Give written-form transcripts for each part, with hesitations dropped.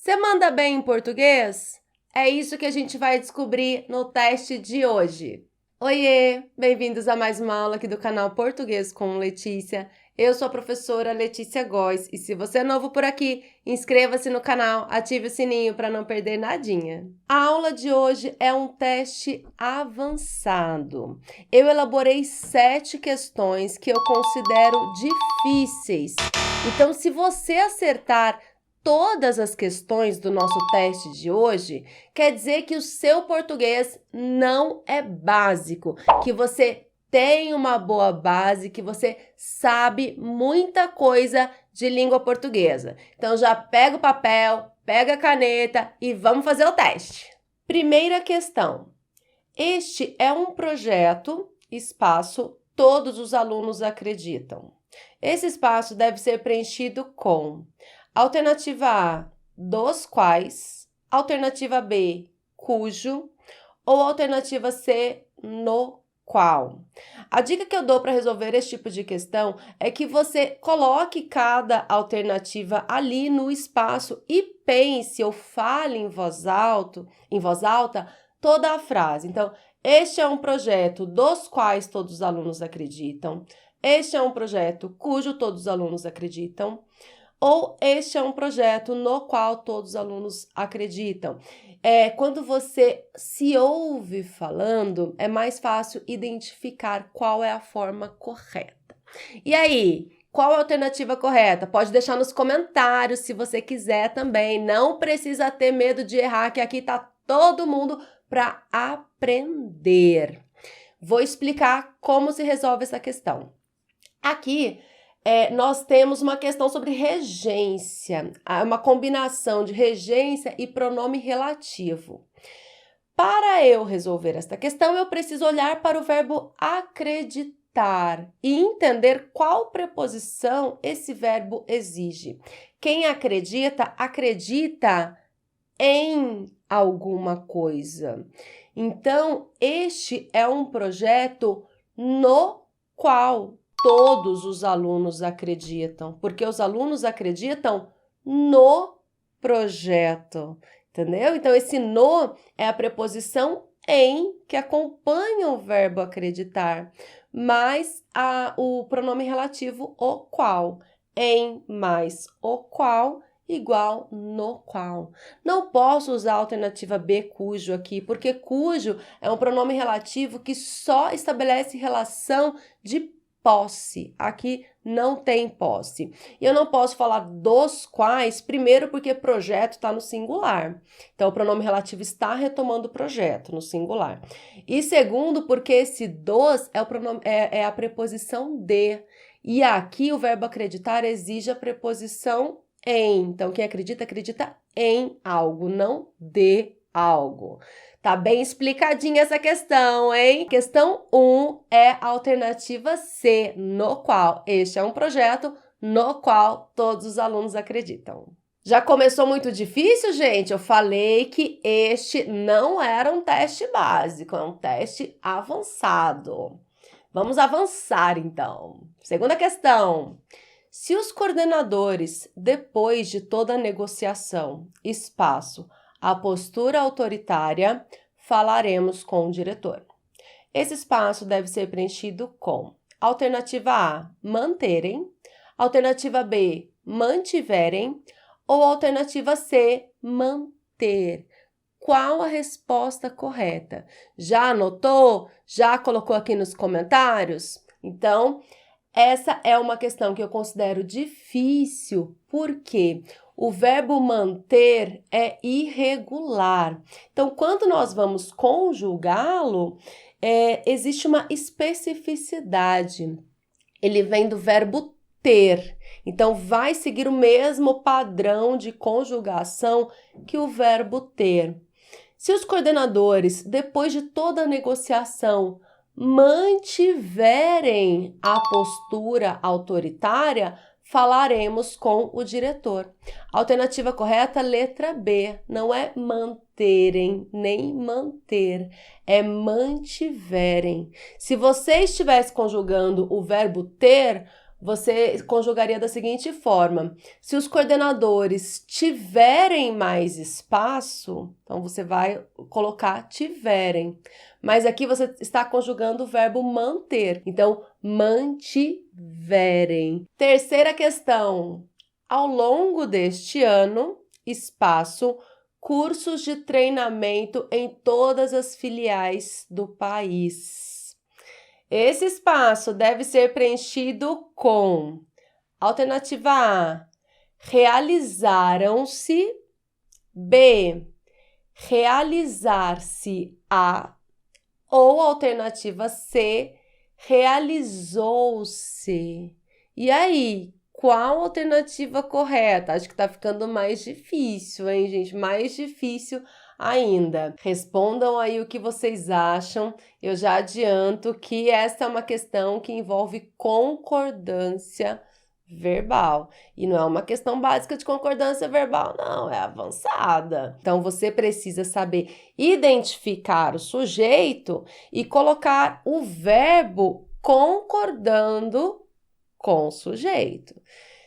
Você manda bem em português? É isso que a gente vai descobrir no teste de hoje. Oiê, bem-vindos a mais uma aula aqui do canal Português com Letícia. Eu sou a professora Letícia Góes e se você é novo por aqui, inscreva-se no canal, ative o sininho para não perder nadinha. A aula de hoje é um teste avançado. Eu elaborei 7 questões que eu considero difíceis. Então, se você acertar todas as questões do nosso teste de hoje, quer dizer que o seu português não é básico, que você tem uma boa base, que você sabe muita coisa de língua portuguesa. Então já pega o papel, pega a caneta e vamos fazer o teste. Primeira questão. Este é um projeto, espaço, todos os alunos acreditam. Esse espaço deve ser preenchido com alternativa A, dos quais, alternativa B, cujo, ou alternativa C, no qual. A dica que eu dou para resolver esse tipo de questão é que você coloque cada alternativa ali no espaço e pense ou fale em voz alta toda a frase. Então, este é um projeto dos quais todos os alunos acreditam. Este é um projeto cujo todos os alunos acreditam. Ou este é um projeto no qual todos os alunos acreditam. Quando você se ouve falando, é mais fácil identificar qual é a forma correta. E aí, qual a alternativa correta? Pode deixar nos comentários se você quiser também. Não precisa ter medo de errar, que aqui está todo mundo para aprender. Vou explicar como se resolve essa questão. Aqui, nós temos uma questão sobre regência, uma combinação de regência e pronome relativo. Para eu resolver esta questão, eu preciso olhar para o verbo acreditar e entender qual preposição esse verbo exige. Quem acredita, acredita em alguma coisa. Então, este é um projeto no qual todos os alunos acreditam, porque os alunos acreditam no projeto, entendeu? Então, esse no é a preposição em que acompanha o verbo acreditar, mais o pronome relativo o qual. Em mais o qual igual no qual. Não posso usar a alternativa B, cujo aqui, porque cujo é um pronome relativo que só estabelece relação de posse. Aqui não tem posse. E eu não posso falar dos quais, primeiro porque projeto está no singular. Então, o pronome relativo está retomando o projeto no singular. E segundo, porque esse dos é a preposição de. E aqui o verbo acreditar exige a preposição em. Então, quem acredita, acredita em algo, não de algo. Tá bem explicadinha essa questão, hein? Questão 1 é a alternativa C, no qual. Este é um projeto no qual todos os alunos acreditam. Já começou muito difícil, gente? Eu falei que este não era um teste básico, é um teste avançado. Vamos avançar, então. Segunda questão. Se os coordenadores, depois de toda a negociação, espaço, a postura autoritária, falaremos com o diretor. Esse espaço deve ser preenchido com alternativa A, manterem, alternativa B, mantiverem ou alternativa C, manter. Qual a resposta correta? Já anotou? Já colocou aqui nos comentários? Então, essa é uma questão que eu considero difícil, porque o verbo manter é irregular. Então, quando nós vamos conjugá-lo, existe uma especificidade. Ele vem do verbo ter. Então, vai seguir o mesmo padrão de conjugação que o verbo ter. Se os coordenadores, depois de toda a negociação, mantiverem a postura autoritária, falaremos com o diretor. Alternativa correta, letra B. Não é manterem, nem manter. É mantiverem. Se você estivesse conjugando o verbo ter, você conjugaria da seguinte forma: se os coordenadores tiverem mais espaço, então você vai colocar tiverem. Mas aqui você está conjugando o verbo manter. Então, mantiverem. Terceira questão. Ao longo deste ano, espaço, cursos de treinamento em todas as filiais do país. Esse espaço deve ser preenchido com alternativa A, realizaram-se, B, realizar-se-á, ou alternativa C, realizou-se. E aí, qual alternativa correta? Acho que tá ficando mais difícil, hein, gente? Mais difícil ainda. Respondam aí o que vocês acham. Eu já adianto que esta é uma questão que envolve concordância verbal. E não é uma questão básica de concordância verbal, não, é avançada. Então, você precisa saber identificar o sujeito e colocar o verbo concordando com o sujeito.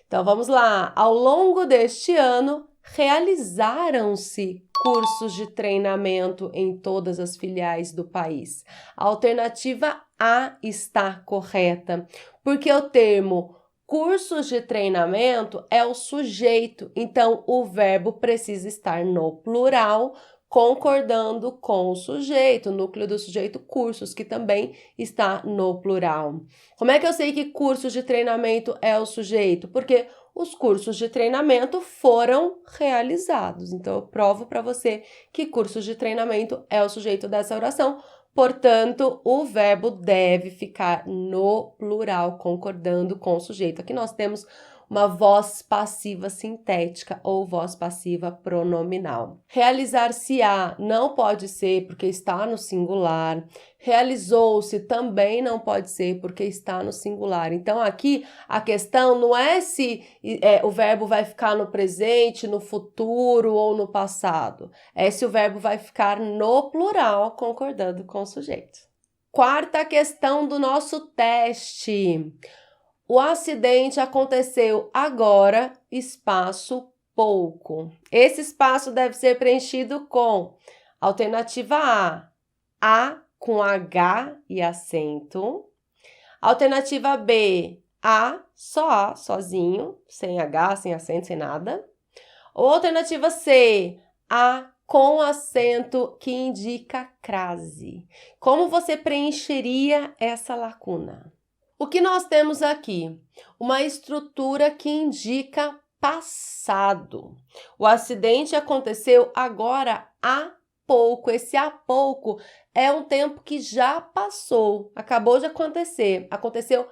Então, vamos lá. Ao longo deste ano, realizaram-se cursos de treinamento em todas as filiais do país. A alternativa A está correta, porque o termo cursos de treinamento é o sujeito, então o verbo precisa estar no plural, concordando com o sujeito, núcleo do sujeito cursos, que também está no plural. Como é que eu sei que cursos de treinamento é o sujeito? Porque os cursos de treinamento foram realizados. Então, eu provo para você que cursos de treinamento é o sujeito dessa oração. Portanto, o verbo deve ficar no plural, concordando com o sujeito. Aqui nós temos uma voz passiva sintética ou voz passiva pronominal. Realizar-se-á não pode ser porque está no singular. Realizou-se também não pode ser porque está no singular. Então, aqui a questão não é se o verbo vai ficar no presente, no futuro ou no passado. É se o verbo vai ficar no plural, concordando com o sujeito. Quarta questão do nosso teste. O acidente aconteceu agora, espaço, pouco. Esse espaço deve ser preenchido com alternativa A com H e acento. Alternativa B, só A, sozinho, sem H, sem acento, sem nada. Ou alternativa C, A com acento que indica crase. Como você preencheria essa lacuna? O que nós temos aqui? Uma estrutura que indica passado. O acidente aconteceu agora há pouco. Esse há pouco é um tempo que já passou, acabou de acontecer. Aconteceu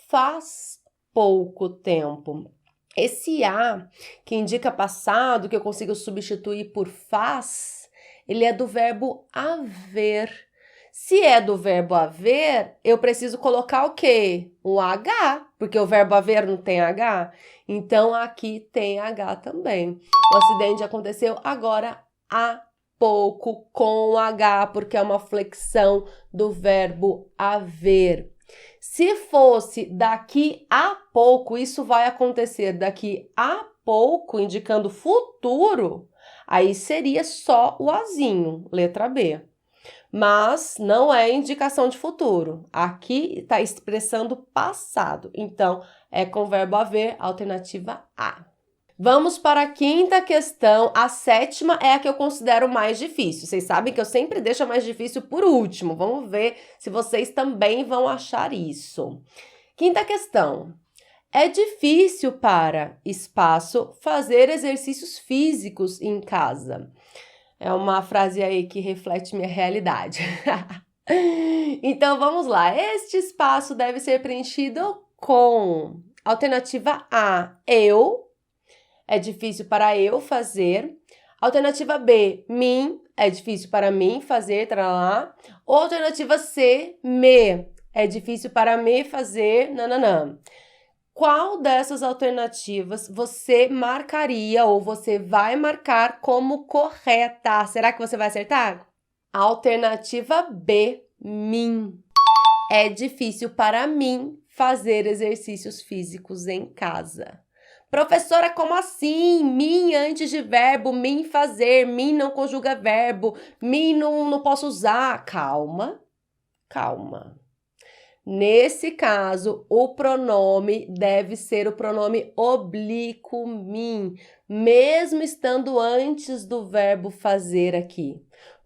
faz pouco tempo. Esse há, que indica passado, que eu consigo substituir por faz, ele é do verbo haver. Se é do verbo haver, eu preciso colocar o quê? Um H, porque o verbo haver não tem H. Então, aqui tem H também. O acidente aconteceu agora há pouco com H, porque é uma flexão do verbo haver. Se fosse daqui a pouco, isso vai acontecer daqui a pouco, indicando futuro, aí seria só o azinho, letra B. Mas não é indicação de futuro. Aqui está expressando passado. Então, é com o verbo haver, alternativa A. Vamos para a quinta questão. A sétima é a que eu considero mais difícil. Vocês sabem que eu sempre deixo a mais difícil por último. Vamos ver se vocês também vão achar isso. Quinta questão. É difícil para espaço fazer exercícios físicos em casa. É uma frase aí que reflete minha realidade. Então, vamos lá. Este espaço deve ser preenchido com alternativa A, eu. É difícil para eu fazer. Alternativa B, mim. É difícil para mim fazer, tralá. Ou alternativa C, me. É difícil para me fazer, nananã. Qual dessas alternativas você marcaria ou você vai marcar como correta? Será que você vai acertar? Alternativa B, mim. É difícil para mim fazer exercícios físicos em casa. Professora, como assim? Mim antes de verbo, mim fazer, mim não conjuga verbo, mim não posso usar. Calma, calma. Nesse caso, o pronome deve ser o pronome oblíquo mim, mesmo estando antes do verbo fazer aqui.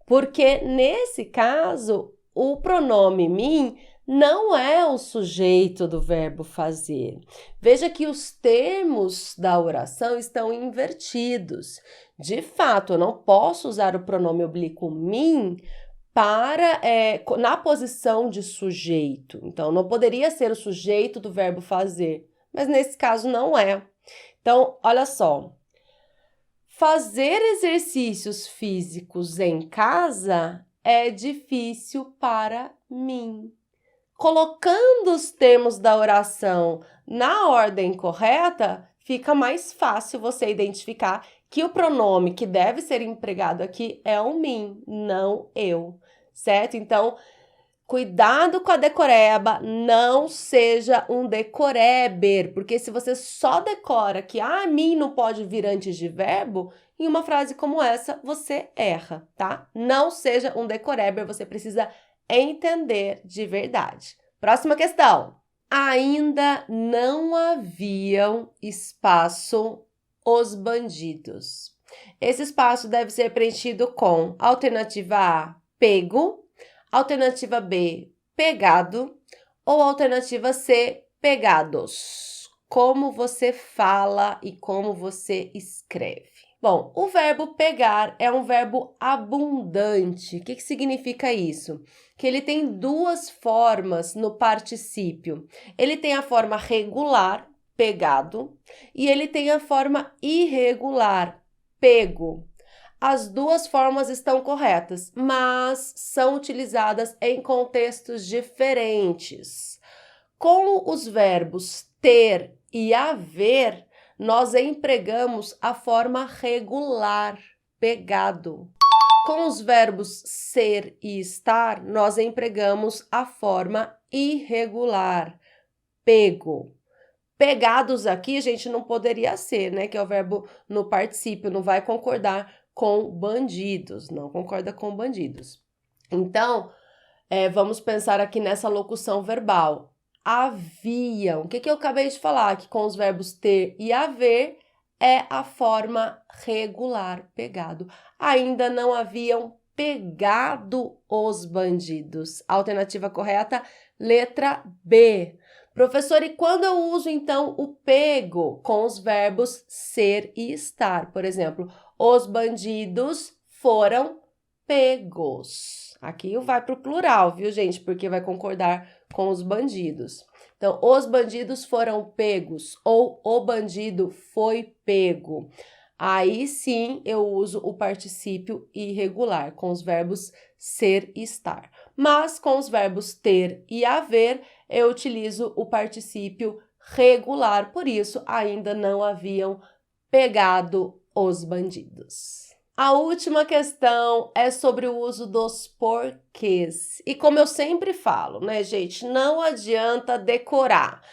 Porque nesse caso, o pronome mim não é o sujeito do verbo fazer. Veja que os termos da oração estão invertidos. De fato, eu não posso usar o pronome oblíquo mim na posição de sujeito. Então, não poderia ser o sujeito do verbo fazer, mas nesse caso não é. Então, olha só. Fazer exercícios físicos em casa é difícil para mim. Colocando os termos da oração na ordem correta, fica mais fácil você identificar que o pronome que deve ser empregado aqui é o mim, não eu, certo? Então, cuidado com a decoreba, não seja um decoreber, porque se você só decora que mim não pode vir antes de verbo, em uma frase como essa, você erra, tá? Não seja um decoreber, você precisa entender de verdade. Próxima questão. Ainda não haviam espaço os bandidos. Esse espaço deve ser preenchido com alternativa A, pego, alternativa B, pegado ou alternativa C, pegados. Como você fala e como você escreve. Bom, o verbo pegar é um verbo abundante. O que significa isso? Que ele tem duas formas no particípio. Ele tem a forma regular, pegado, e ele tem a forma irregular, pego. As duas formas estão corretas, mas são utilizadas em contextos diferentes. Com os verbos ter e haver, nós empregamos a forma regular, pegado. Com os verbos ser e estar, nós empregamos a forma irregular, pego. Pegados aqui, a gente não poderia ser, né? Que é o verbo no particípio, não vai concordar com bandidos, não concorda com bandidos. Então, vamos pensar aqui nessa locução verbal. Haviam. O que eu acabei de falar? Que com os verbos ter e haver é a forma regular, pegado. Ainda não haviam pegado os bandidos. Alternativa correta, letra B. Professor, e quando eu uso, então, o pego com os verbos ser e estar? Por exemplo, os bandidos foram pegos. Aqui vai para o plural, viu, gente? Porque vai concordar com os bandidos. Então, os bandidos foram pegos ou o bandido foi pego. Aí sim eu uso o particípio irregular com os verbos ser e estar. Mas com os verbos ter e haver, eu utilizo o particípio regular. Por isso, ainda não haviam pegado os bandidos. A última questão é sobre o uso dos porquês. E como eu sempre falo, né, gente, não adianta decorar.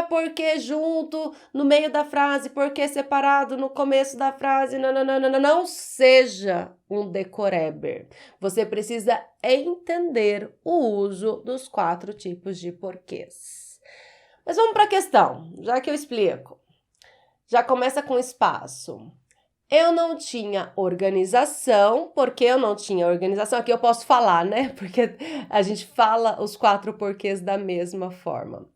Porque junto, no meio da frase, porque separado no começo da frase, não seja um decoreber. Você precisa entender o uso dos 4 tipos de porquês. Mas vamos para a questão, já que eu explico. Já começa com espaço. Eu não tinha organização, porque eu não tinha organização. Aqui eu posso falar, né? Porque a gente fala os 4 porquês da mesma forma.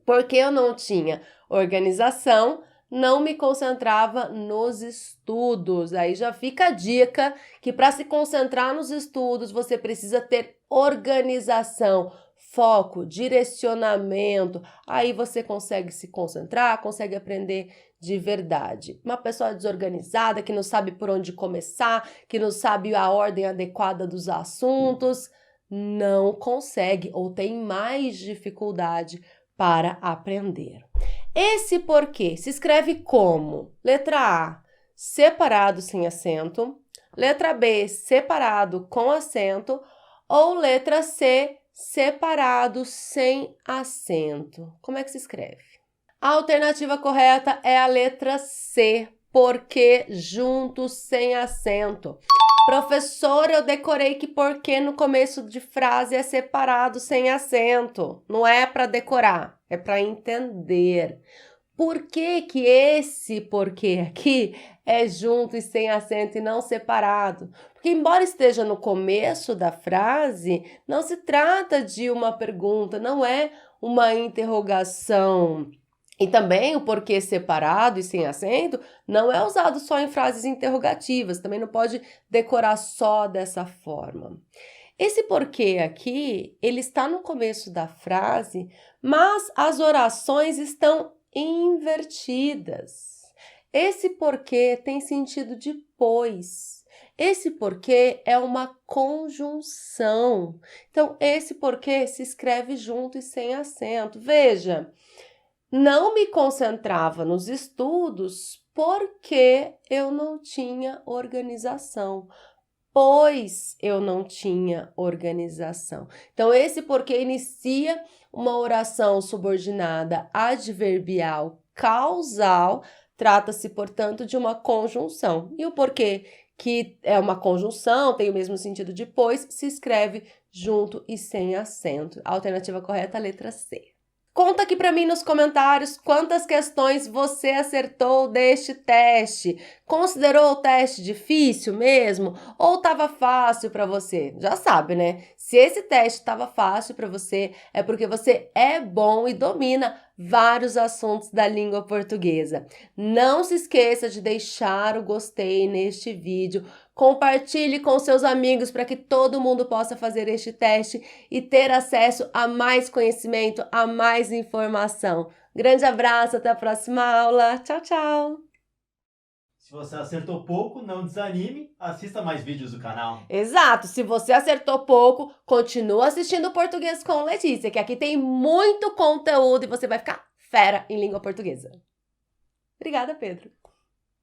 Porque eu não tinha organização, não me concentrava nos estudos. Aí já fica a dica que para se concentrar nos estudos, você precisa ter organização, foco, direcionamento. Aí você consegue se concentrar, consegue aprender de verdade. Uma pessoa desorganizada, que não sabe por onde começar, que não sabe a ordem adequada dos assuntos, não consegue ou tem mais dificuldade para aprender. Esse porquê se escreve como? Letra A, separado sem acento. Letra B, separado com acento. Ou letra C, separado, sem acento. Como é que se escreve? A alternativa correta é a letra C, porque junto, sem acento. Professora, eu decorei que porque no começo de frase é separado, sem acento. Não é para decorar, é para entender. Por que que esse porquê aqui é junto e sem acento e não separado? Porque embora esteja no começo da frase, não se trata de uma pergunta, não é uma interrogação. E também o porquê separado e sem acento não é usado só em frases interrogativas, também não pode decorar só dessa forma. Esse porquê aqui, ele está no começo da frase, mas as orações estão invertidas. Esse porquê tem sentido de pois. Esse porquê é uma conjunção. Então, esse porquê se escreve junto e sem acento. Veja, não me concentrava nos estudos porque eu não tinha organização. Pois eu não tinha organização. Então, esse porquê inicia uma oração subordinada adverbial causal, trata-se, portanto, de uma conjunção. E o porquê que é uma conjunção, tem o mesmo sentido de pois, se escreve junto e sem acento. A alternativa correta é a letra C. Conta aqui para mim nos comentários quantas questões você acertou deste teste. Considerou o teste difícil mesmo? Ou estava fácil para você? Já sabe, né? Se esse teste estava fácil para você, é porque você é bom e domina vários assuntos da língua portuguesa. Não se esqueça de deixar o gostei neste vídeo. Compartilhe com seus amigos para que todo mundo possa fazer este teste e ter acesso a mais conhecimento, a mais informação. Grande abraço, até a próxima aula. Tchau, tchau! Se você acertou pouco, não desanime, assista mais vídeos do canal. Exato, se você acertou pouco, continua assistindo Português com Letícia, que aqui tem muito conteúdo e você vai ficar fera em língua portuguesa. Obrigada, Pedro.